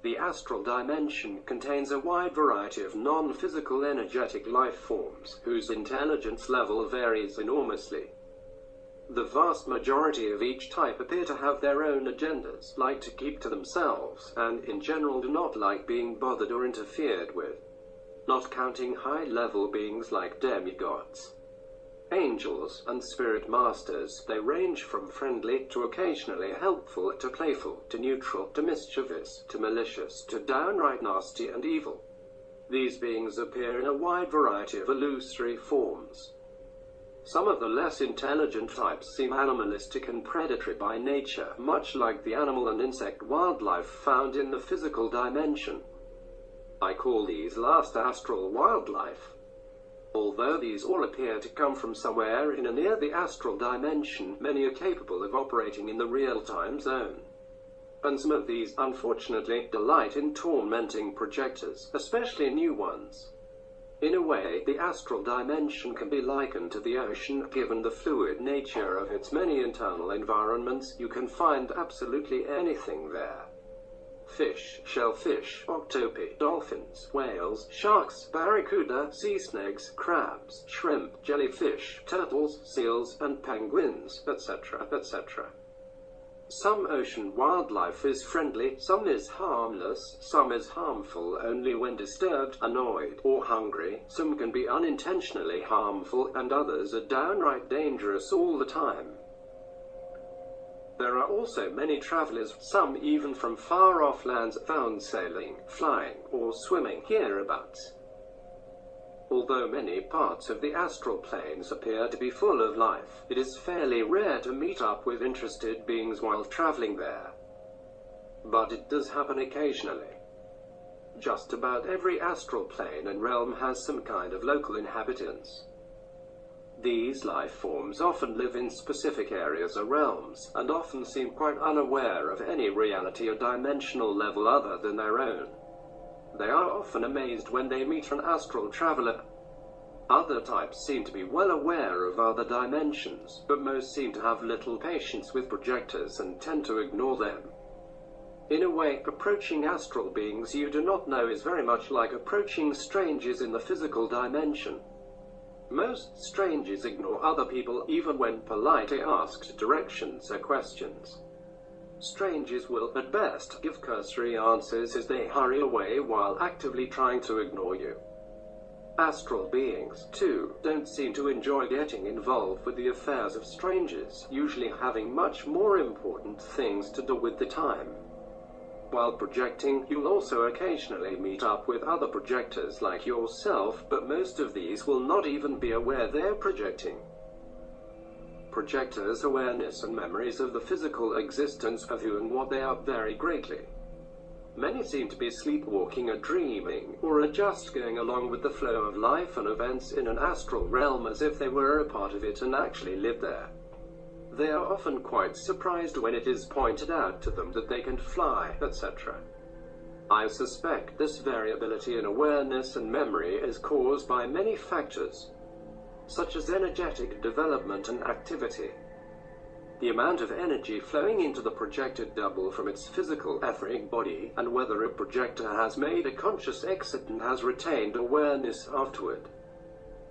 The astral dimension contains a wide variety of non-physical energetic life forms, whose intelligence level varies enormously. The vast majority of each type appear to have their own agendas, like to keep to themselves, and in general do not like being bothered or interfered with. Not counting high-level beings like demigods, angels, and spirit masters, they range from friendly to occasionally helpful to playful to neutral to mischievous to malicious to downright nasty and evil. These beings appear in a wide variety of illusory forms. Some of the less intelligent types seem animalistic and predatory by nature, much like the animal and insect wildlife found in the physical dimension. I call these last astral wildlife. Although these all appear to come from somewhere in or near the astral dimension, many are capable of operating in the real-time zone. And some of these, unfortunately, delight in tormenting projectors, especially new ones. In a way, the astral dimension can be likened to the ocean. Given the fluid nature of its many internal environments, you can find absolutely anything there. Fish, shellfish, octopi, dolphins, whales, sharks, barracuda, sea snakes, crabs, shrimp, jellyfish, turtles, seals, and penguins, etc., etc. Some ocean wildlife is friendly, some is harmless, some is harmful only when disturbed, annoyed, or hungry, some can be unintentionally harmful, and others are downright dangerous all the time. There are also many travelers, some even from far-off lands, found sailing, flying, or swimming hereabouts. Although many parts of the astral planes appear to be full of life, it is fairly rare to meet up with interested beings while traveling there. But it does happen occasionally. Just about every astral plane and realm has some kind of local inhabitants. These life forms often live in specific areas or realms, and often seem quite unaware of any reality or dimensional level other than their own. They are often amazed when they meet an astral traveler. Other types seem to be well aware of other dimensions, but most seem to have little patience with projectors and tend to ignore them. In a way, approaching astral beings you do not know is very much like approaching strangers in the physical dimension. Most strangers ignore other people even when politely asked directions or questions. Strangers will, at best, give cursory answers as they hurry away while actively trying to ignore you. Astral beings, too, don't seem to enjoy getting involved with the affairs of strangers, usually having much more important things to do with the time. While projecting, you'll also occasionally meet up with other projectors like yourself, but most of these will not even be aware they're projecting. Projectors' awareness and memories of the physical existence of who and what they are vary greatly. Many seem to be sleepwalking or dreaming, or are just going along with the flow of life and events in an astral realm as if they were a part of it and actually live there. They are often quite surprised when it is pointed out to them that they can fly, etc. I suspect this variability in awareness and memory is caused by many factors, such as energetic development and activity. The amount of energy flowing into the projected double from its physical etheric body, and whether a projector has made a conscious exit and has retained awareness afterward.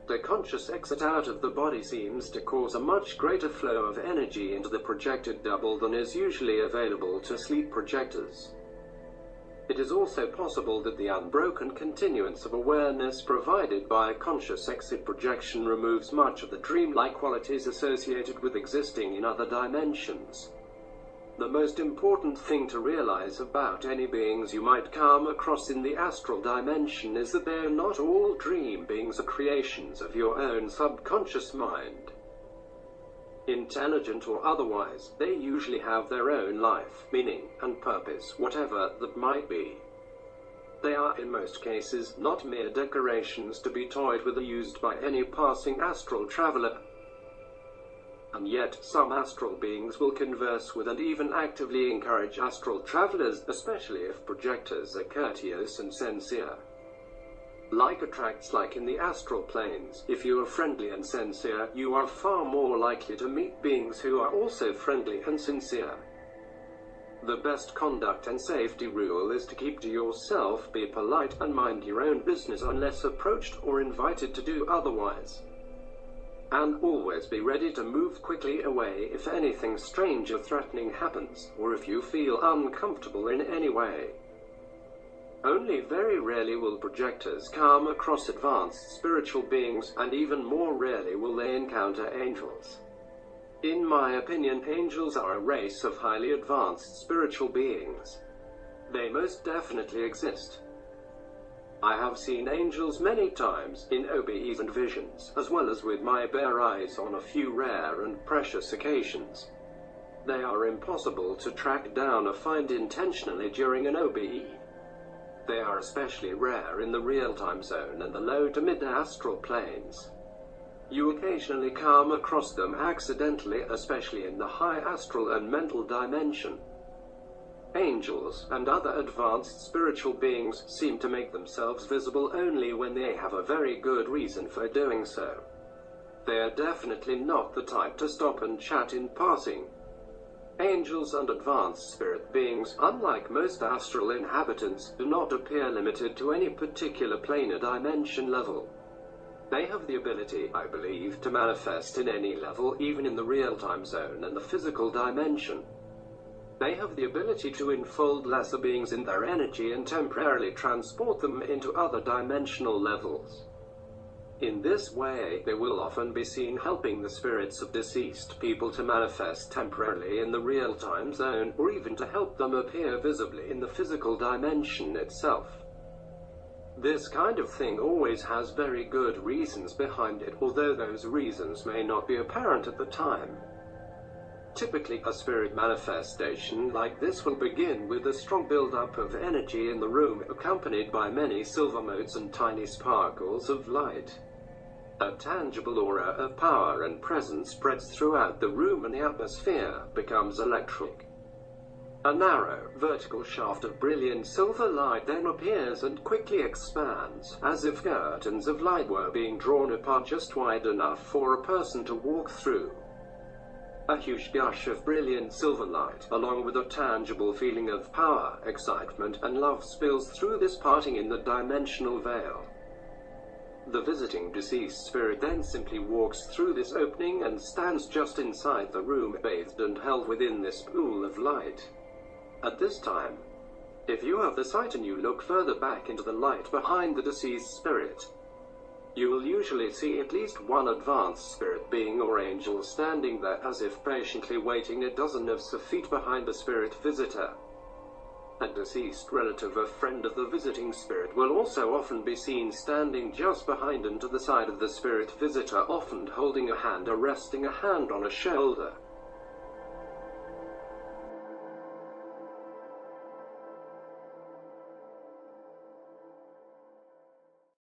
The conscious exit out of the body seems to cause a much greater flow of energy into the projected double than is usually available to sleep projectors. It is also possible that the unbroken continuance of awareness provided by a conscious exit projection removes much of the dreamlike qualities associated with existing in other dimensions. The most important thing to realize about any beings you might come across in the astral dimension is that they are not all dream beings or creations of your own subconscious mind. Intelligent or otherwise, they usually have their own life, meaning, and purpose, whatever that might be. They are, in most cases, not mere decorations to be toyed with or used by any passing astral traveler. And yet, some astral beings will converse with and even actively encourage astral travelers, especially if projectors are courteous and sincere. Like attracts like in the astral planes. If you are friendly and sincere, you are far more likely to meet beings who are also friendly and sincere. The best conduct and safety rule is to keep to yourself, be polite, and mind your own business unless approached or invited to do otherwise. And always be ready to move quickly away if anything strange or threatening happens, or if you feel uncomfortable in any way. Only very rarely will projectors come across advanced spiritual beings, and even more rarely will they encounter angels. In my opinion, angels are a race of highly advanced spiritual beings. They most definitely exist. I have seen angels many times, in OBEs and visions, as well as with my bare eyes on a few rare and precious occasions. They are impossible to track down or find intentionally during an OBE. They are especially rare in the real-time zone and the low to mid-astral planes. You occasionally come across them accidentally, especially in the high astral and mental dimension. Angels and other advanced spiritual beings seem to make themselves visible only when they have a very good reason for doing so. They are definitely not the type to stop and chat in passing. Angels and advanced spirit beings, unlike most astral inhabitants, do not appear limited to any particular plane or dimension level. They have the ability, I believe, to manifest in any level, even in the real-time zone and the physical dimension. They have the ability to enfold lesser beings in their energy and temporarily transport them into other dimensional levels. In this way, they will often be seen helping the spirits of deceased people to manifest temporarily in the real-time zone, or even to help them appear visibly in the physical dimension itself. This kind of thing always has very good reasons behind it, although those reasons may not be apparent at the time. Typically, a spirit manifestation like this will begin with a strong build-up of energy in the room, accompanied by many silver motes and tiny sparkles of light. A tangible aura of power and presence spreads throughout the room, and the atmosphere becomes electric. A narrow, vertical shaft of brilliant silver light then appears and quickly expands, as if curtains of light were being drawn apart just wide enough for a person to walk through. A huge gush of brilliant silver light, along with a tangible feeling of power, excitement, and love, spills through this parting in the dimensional veil. The visiting deceased spirit then simply walks through this opening and stands just inside the room, bathed and held within this pool of light. At this time, if you have the sight and you look further back into the light behind the deceased spirit, you will usually see at least one advanced spirit being or angel standing there, as if patiently waiting a dozen of feet behind the spirit visitor. A deceased relative or friend of the visiting spirit will also often be seen standing just behind and to the side of the spirit visitor, often holding a hand or resting a hand on a shoulder,